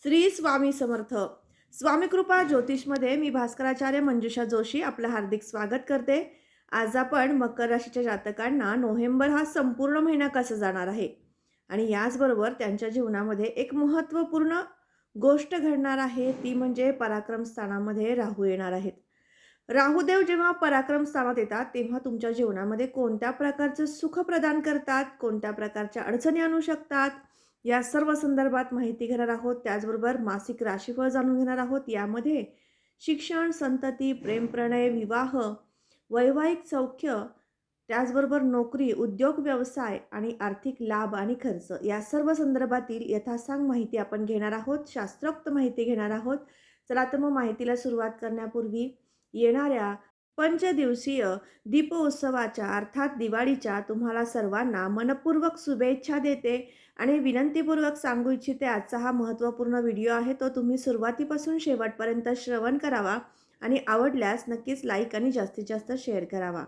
श्री स्वामी समर्थ. स्वामी कृपा ज्योतिषमध्ये मी भास्कराचार्य मंजुषा जोशी आपलं हार्दिक स्वागत करते. आज आपण मकर राशीच्या जातकांना नोव्हेंबर हा संपूर्ण महिना कसा जाणार आहे आणि याचबरोबर त्यांच्या जीवनामध्ये एक महत्त्वपूर्ण गोष्ट घडणार आहे, ती म्हणजे पराक्रम स्थानामध्ये राहू येणार आहेत. राहुदेव जेव्हा पराक्रम स्थानात येतात तेव्हा तुमच्या जीवनामध्ये कोणत्या प्रकारचं सुख प्रदान करतात, कोणत्या प्रकारच्या अडचणी आणू शकतात, या सर्व संदर्भात माहिती घेणार आहोत. त्याचबरोबर मासिक राशीफळ जाणून घेणार आहोत. यामध्ये शिक्षण, संतती, प्रेम, प्रणय, विवाह, वैवाहिक सौख्य, त्याचबरोबर नोकरी, उद्योग, व्यवसाय आणि आर्थिक लाभ आणि खर्च या सर्व संदर्भातील यथासांग माहिती आपण घेणार आहोत. शास्त्रोक्त माहिती घेणार आहोत. चला तर मग माहितीला सुरुवात करण्यापूर्वी येणाऱ्या पंचदिवसीय दीपोत्सवाच्या अर्थात दिवाळीच्या तुम्हाला सर्वांना मनपूर्वक शुभेच्छा देते आणि विनंतीपूर्वक सांगू इच्छिते, आजचा हा महत्त्वपूर्ण व्हिडिओ आहे तो तुम्ही सुरुवातीपासून शेवटपर्यंत श्रवण करावा आणि आवडल्यास नक्कीच लाईक आणि जास्तीत जास्त शेअर करावा.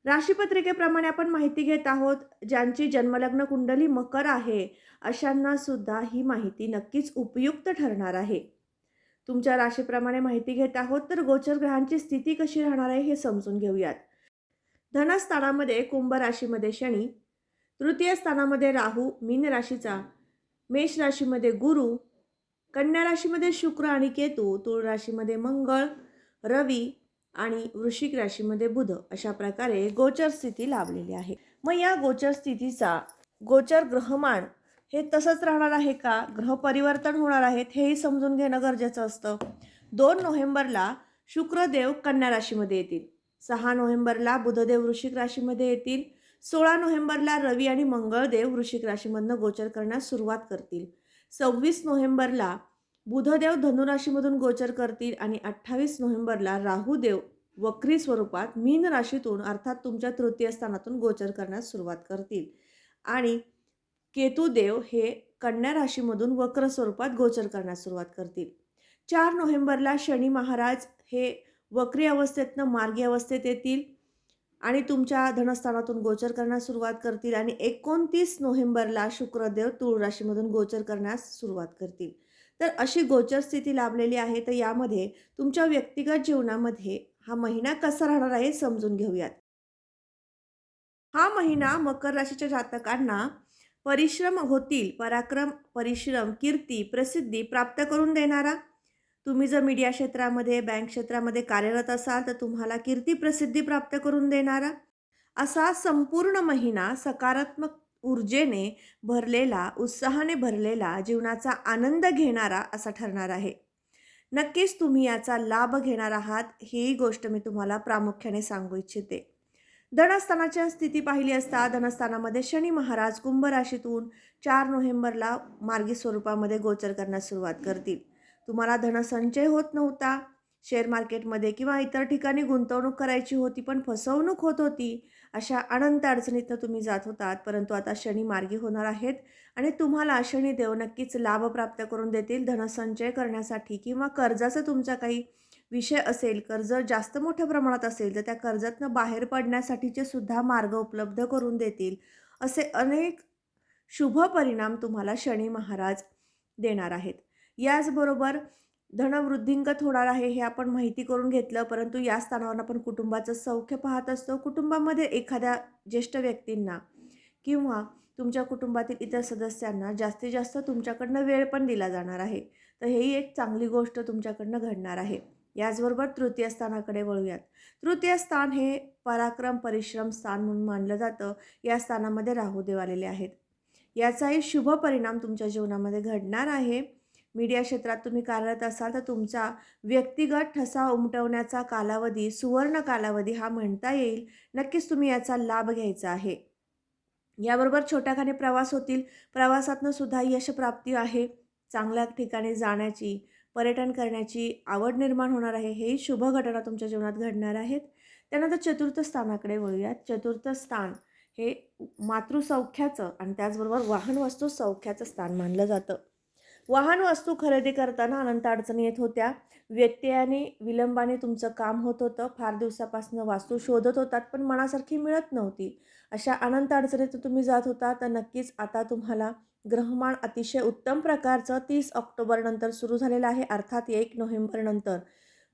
राशीपत्रिकेप्रमाणे आपण माहिती घेत आहोत. ज्यांची जन्मलग्न कुंडली मकर आहे अशांना सुद्धा ही माहिती नक्कीच उपयुक्त ठरणार आहे. तुमच्या राशीप्रमाणे माहिती घेत आहोत, तर गोचर ग्रहांची स्थिती कशी राहणार आहे हे समजून घेऊयात. धनस्थानामध्ये कुंभ राशीमध्ये शनी, तृतीय स्थानामध्ये राहू मीन राशीचा, मेष राशीमध्ये गुरु, कन्या राशीमध्ये शुक्र आणि केतू, तुळ राशीमध्ये मंगळ, रवी आणि वृश्चिक राशीमध्ये बुध अशा प्रकारे गोचर स्थिती लाभलेली आहे. मग या गोचर स्थितीचा गोचर ग्रहमान हे तसंच राहणार आहे का, ग्रह परिवर्तन होणार आहेत हेही समजून घेणं गरजेचं असतं. 2 नोव्हेंबरला शुक्रदेव कन्या राशीमध्ये येतील, 6 नोव्हेंबरला बुधदेव वृश्चिक राशीमध्ये येतील, 16 नोव्हेंबरला रवी आणि मंगळदेव वृश्चिक राशीमधनं गोचर करण्यास सुरुवात करतील, 26 नोव्हेंबरला बुधदेव धनुराशीमधून गोचर करतील आणि 28 नोव्हेंबरला राहुदेव वक्री स्वरूपात मीन राशीतून अर्थात तुमच्या तृतीय स्थानातून गोचर करण्यास सुरुवात करतील आणि केतुदेव हे कन्या राशीमधून वक्र स्वरूपात गोचर करण्यास सुरुवात करतील. 4 नोव्हेंबरला शनी महाराज हे वक्री अवस्थेतनं मार्गी अवस्थेत येतील आणि तुमच्या धनस्थानातून गोचर करण्यास सुरुवात करतील आणि 29 नोव्हेंबरला शुक्रदेव तुळ राशीमधून गोचर करण्यास सुरुवात करतील. तर अशी गोचर स्थिती लाभलेली आहे. तर यामध्ये तुमच्या व्यक्तिगत जीवनामध्ये हा महिना कसा राहणार आहे समजून घेऊयात. हा महिना मकर राशीच्या जातकांना परिश्रम होतील, पराक्रम, परिश्रम, कीर्ती, प्रसिद्धी प्राप्त करून देणारा. तुम्ही जर मीडिया क्षेत्रामध्ये, बँक क्षेत्रामध्ये कार्यरत असाल तर तुम्हाला कीर्ती, प्रसिद्धी प्राप्त करून देणारा असा संपूर्ण महिना सकारात्मक ऊर्जेने भरलेला, उत्साहाने भरलेला, जीवनाचा आनंद घेणारा असा ठरणार आहे. नक्कीच तुम्ही याचा लाभ घेणार आहात, ही गोष्ट मी तुम्हाला प्रामुख्याने सांगू इच्छिते. धनस्थानाच्या स्थिती पाहिली असता धनस्थानामध्ये शनी महाराज कुंभ राशीतून 4 नोव्हेंबरला मार्गी स्वरूपामध्ये गोचर करण्यास सुरुवात करतील. तुम्हाला धनसंचय होत नव्हता, शेअर मार्केटमध्ये किंवा इतर ठिकाणी गुंतवणूक करायची होती पण फसवणूक होत होती, अशा अनंत अडचणीतनं तुम्ही जात होतात. परंतु आता शनी मार्गी होणार आहेत आणि तुम्हाला शनिदेव नक्कीच लाभ प्राप्त करून देतील. धनसंचय करण्यासाठी किंवा कर्जाचं तुमचा काही विषय असेल, कर्ज जास्त मोठ्या प्रमाणात असेल तर त्या कर्जातनं बाहेर पडण्यासाठीचे सुद्धा मार्ग उपलब्ध करून देतील. असे अनेक शुभ परिणाम तुम्हाला शनी महाराज देणार आहेत. याचबरोबर धनवृद्धिंगत होणार आहे हे आपण माहिती करून घेतलं. परंतु या स्थानावर आपण कुटुंबाचं सौख्य पाहत असतो. कुटुंबामध्ये एखाद्या ज्येष्ठ व्यक्तींना किंवा तुमच्या कुटुंबातील इतर सदस्यांना जास्तीत जास्त तुमच्याकडनं वेळ पण दिला जाणार आहे. तर ही एक चांगली गोष्ट तुमच्याकडनं घडणार आहे. याचबरोबर तृतीय स्थानाकडे वळूयात. तृतीय स्थान हे पराक्रम, परिश्रम स्थान म्हणून मानलं जातं. या स्थानामध्ये राहुदेव आलेले आहेत. याचाही शुभ परिणाम तुमच्या जीवनामध्ये घडणार आहे. मीडिया क्षेत्रात तुम्ही कार्यरत असाल तर तुमचा व्यक्तिगत ठसा उमटवण्याचा कालावधी, सुवर्ण कालावधी हा म्हणता येईल. नक्कीच तुम्ही याचा लाभ घ्यायचा आहे. याबरोबर छोट्याखानी प्रवास होतील. प्रवासातनं सुद्धा यशप्राप्ती आहे. चांगल्या ठिकाणी जाण्याची, पर्यटन करण्याची आवड निर्माण होणार आहे. हेही शुभ घटना तुमच्या जीवनात घडणार आहेत. त्यानंतर चतुर्थ स्थानाकडे वळूयात. चतुर्थ स्थान हे मातृसौख्याचं आणि त्याचबरोबर वाहन वस्तू सौख्याचं स्थान मानलं जातं. वाहन वस्तू खरेदी करताना अनंत अडचणी येत होत्या. व्यत्ययाने, विलंबाने तुमचं काम होत होतं. फार दिवसापासून वास्तू शोधत होतात पण मनासारखी मिळत नव्हती. अशा अनंत अडचणीतून तुम्ही जात होता. तर नक्कीच आता तुम्हाला ग्रहमान अतिशय उत्तम प्रकारचं 30 ऑक्टोबर नंतर सुरू झालेलं आहे. अर्थात 1 नोव्हेंबर नंतर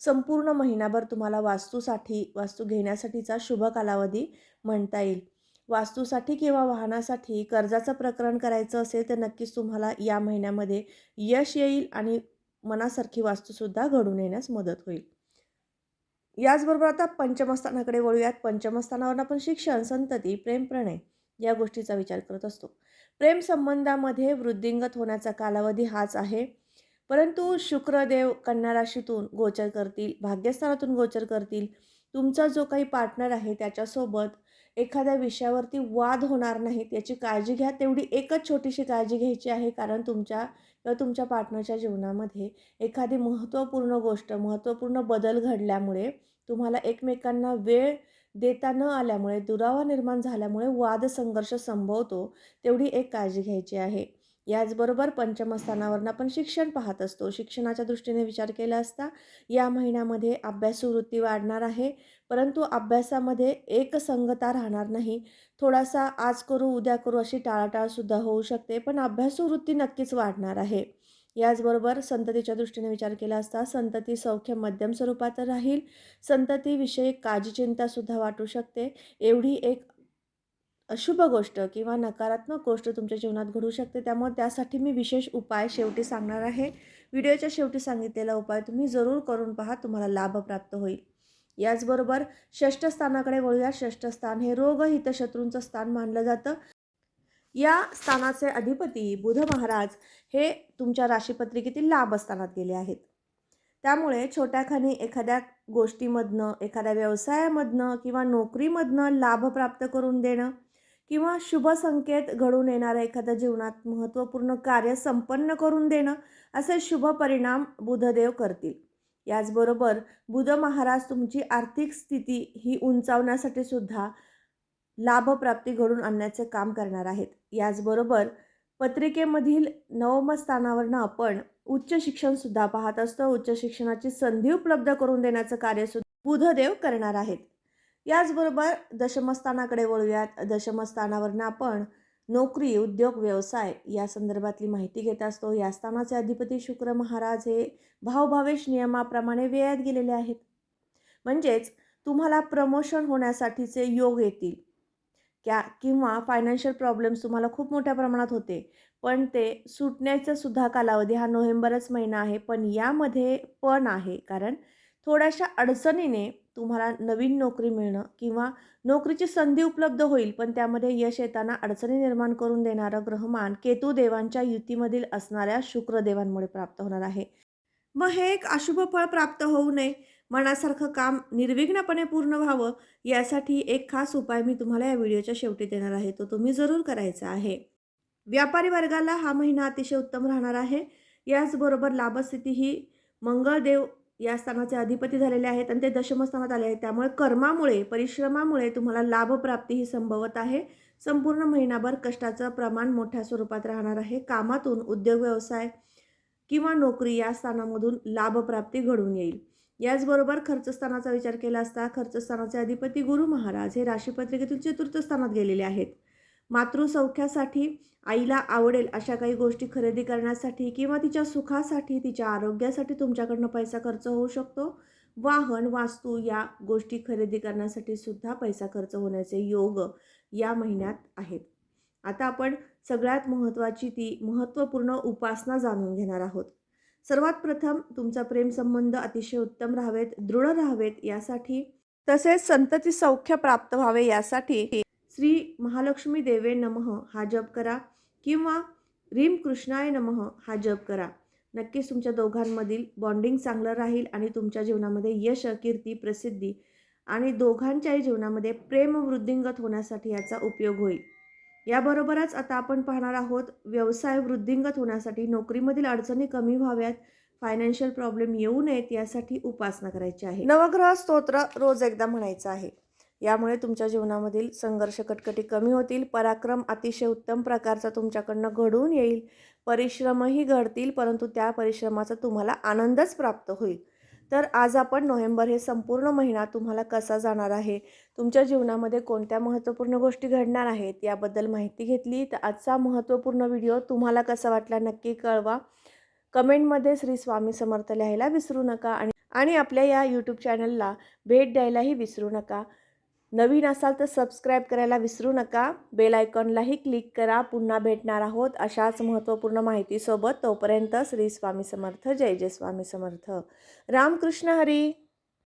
संपूर्ण महिनाभर तुम्हाला वास्तू घेण्यासाठीचा शुभ कालावधी म्हणता येईल. वास्तूसाठी किंवा वाहनासाठी कर्जाचं प्रकरण करायचं असेल तर नक्कीच तुम्हाला या महिन्यामध्ये यश येईल आणि मनासारखी वास्तूसुद्धा घडून येण्यास मदत होईल. याचबरोबर आता पंचमस्थानाकडे वळूयात. पंचमस्थानावरून आपण शिक्षण, संतती, प्रेम, प्रणय या गोष्टीचा विचार करत असतो. प्रेम संबंधामध्ये वृद्धिंगत होण्याचा कालावधी हाच आहे. परंतु शुक्रदेव कन्या राशीतून गोचर करतील, भाग्यस्थानातून गोचर करतील. तुमचा जो काही पार्टनर आहे त्याच्यासोबत एखाद्या विषयावरती वाद होणार नाहीत याची काळजी घ्या. तेवढी एकच छोटीशी काळजी घ्यायची आहे, कारण तुमच्या किंवा तुमच्या पार्टनरच्या जीवनामध्ये एखादी महत्त्वपूर्ण गोष्ट, महत्त्वपूर्ण बदल घडल्यामुळे तुम्हाला एकमेकांना वेळ देता न आल्यामुळे, दुरावा निर्माण झाल्यामुळे वाद संघर्ष संभवतो. तेवढी एक काळजी घ्यायची आहे. याचबरोबर पंचमस्थानावरून आपण शिक्षण पाहत असतो. शिक्षणाच्या दृष्टीने विचार केला असता या महिन्यामध्ये अभ्यासू वृत्ती वाढणार आहे. परंतु अभ्यासामध्ये एकसंगता राहणार नाही. थोडासा आज करू, उद्या करू अशी टाळाटाळसुद्धा होऊ शकते. पण अभ्यासू वृत्ती नक्कीच वाढणार आहे. याचबरोबर संततीच्या दृष्टीने विचार केला असता संतती सौख्य मध्यम स्वरूपात राहील. संततीविषयी काळजी चिंतासुद्धा वाटू शकते. एवढी एक अशुभ गोष्ट किंवा नकारात्मक गोष्ट तुमच्या जीवनात घडू शकते. त्यामुळे त्यासाठी मी विशेष उपाय शेवटी सांगणार आहे. व्हिडिओच्या शेवटी सांगितलेला उपाय तुम्ही जरूर करून पहा, तुम्हाला लाभ प्राप्त होईल. याचबरोबर षष्ठ स्थानाकडे वळूया. षष्ठ स्थान हे रोग हितशत्रूंचं स्थान मानलं जातं. या स्थानाचे अधिपती बुध महाराज हे तुमच्या राशीपत्रिकेतील लाभ स्थानात गेले आहेत. त्यामुळे छोट्याखानी एखाद्या गोष्टीमधनं, एखाद्या व्यवसायामधनं किंवा नोकरीमधनं लाभ प्राप्त करून देणं किंवा शुभ संकेत घडून येणारं एखाद्या जीवनात महत्त्वपूर्ण कार्य संपन्न करून देणं असे शुभ परिणाम बुधदेव करतील. याचबरोबर बुध महाराज तुमची आर्थिक स्थिती ही उंचावण्यासाठी सुद्धा लाभप्राप्ती घडून आणण्याचे काम करणार आहेत. याचबरोबर पत्रिकेमधील नवम स्थानावरनं आपण उच्च शिक्षणसुद्धा पाहत असतो. उच्च शिक्षणाची संधी उपलब्ध करून देण्याचं कार्यसुद्धा बुधदेव करणार आहेत. याचबरोबर दशमस्थानाकडे वळूयात. दशमस्थानावरनं आपण नोकरी, उद्योग, व्यवसाय या संदर्भातली माहिती घेत असतो. या स्थानाचे अधिपती शुक्र महाराज हे भावभावेश नियमाप्रमाणे व्ययात गेलेले आहेत. म्हणजेच तुम्हाला प्रमोशन होण्यासाठीचे योग येतील किंवा फायनान्शियल प्रॉब्लेम्स तुम्हाला खूप मोठ्या प्रमाणात होते, पण ते सुटण्याचा सुद्धा कालावधी हा नोव्हेंबरच महिना आहे. पण यामध्ये पण आहे, कारण थोड्याशा अडचणीने तुम्हाला नवीन नोकरी मिळणं किंवा नोकरीची संधी उपलब्ध होईल, पण त्यामध्ये यश येताना अडचणी निर्माण करून देणारं ग्रहमान केतुदेवांच्या युतीमधील असणाऱ्या शुक्रदेवांमुळे प्राप्त होणार आहे. मग हे एक अशुभ फळ प्राप्त होऊ नये, मनासारखं काम निर्विघ्नपणे पूर्ण व्हावं, यासाठी एक खास उपाय मी तुम्हाला या व्हिडिओच्या शेवटी देणार आहे. तो तुम्ही जरूर करायचा आहे. व्यापारी वर्गाला हा महिना अतिशय उत्तम राहणार आहे. याचबरोबर लाभस्थिती ही मंगळदेव या स्थानाचे अधिपती झालेले आहेत आणि ते दशमस्थानात आले आहेत. त्यामुळे कर्मामुळे, परिश्रमामुळे तुम्हाला लाभप्राप्ती ही संभवत आहे. संपूर्ण महिनाभर कष्टाचं प्रमाण मोठ्या स्वरूपात राहणार आहे. कामातून उद्योग, व्यवसाय किंवा नोकरी या स्थानामधून लाभप्राप्ती घडून येईल. याचबरोबर खर्चस्थानाचा विचार केला असता खर्चस्थानाचे अधिपती गुरु महाराज हे राशीपत्रिकेतील चतुर्थ स्थानात गेलेले आहेत. मातृसौख्यासाठी, आईला आवडेल अशा काही गोष्टी खरेदी करण्यासाठी किंवा तिच्या सुखासाठी, तिच्या आरोग्यासाठी तुमच्याकडनं पैसा खर्च होऊ शकतो. वाहन, वास्तू या गोष्टी खरेदी करण्यासाठी सुद्धा पैसा खर्च होण्याचे योग या महिन्यात आहेत. आता आपण सगळ्यात महत्त्वाची ती महत्त्वपूर्ण उपासना जाणून घेणार आहोत. सर्वात प्रथम तुमचा प्रेमसंबंध अतिशय उत्तम राहावेत, दृढ राहावेत यासाठी, तसेच संतती सौख्य प्राप्त व्हावे यासाठी श्री महालक्ष्मी देवे नमः हा जप करा किंवा ह्रीं कृष्णाय नमः हा जप करा. नक्कीच तुमच्या दोघांमधील बॉन्डिंग चांगलं राहील आणि तुमच्या जीवनामध्ये यश, कीर्ती, प्रसिद्धी आणि दोघांच्याही जीवनामध्ये प्रेम वृद्धिंगत होण्यासाठी याचा उपयोग होईल. याबरोबरच आता आपण पाहणार आहोत व्यवसाय वृद्धिंगत होण्यासाठी, नोकरीमधील अडचणी कमी व्हाव्यात, फायनान्शियल प्रॉब्लेम येऊ नयेत यासाठी उपासना करायची आहे. नवग्रह स्तोत्र रोज एकदा म्हणायचं आहे. यामुळे तुमच्या जीवनामधील संघर्ष, कटकटी कमी होतील. पराक्रम अतिशय उत्तम प्रकारचा तुमच्याकडनं घडून येईल. परिश्रमही घडतील, परंतु त्या परिश्रमाचा तुम्हाला आनंदच प्राप्त होईल. तर आज आपण नोव्हेंबर हे संपूर्ण महिना तुम्हाला कसा जाणार आहे, तुमच्या जीवनामध्ये कोणत्या महत्त्वपूर्ण गोष्टी घडणार आहेत याबद्दल माहिती घेतली. तर आजचा महत्त्वपूर्ण व्हिडिओ तुम्हाला कसा वाटला नक्की कळवा. कमेंटमध्ये श्री स्वामी समर्थ लिहायला विसरू नका आणि आपल्या या यूट्यूब चॅनलला भेट द्यायलाही विसरू नका. नवीन असाल तर सबस्क्राईब करायला विसरू नका. बेल आयकॉनलाही क्लिक करा. पुन्हा भेटणार आहोत अशाच महत्त्वपूर्ण माहितीसोबत. तोपर्यंत श्री स्वामी समर्थ. जय जय स्वामी समर्थ. रामकृष्ण हरी.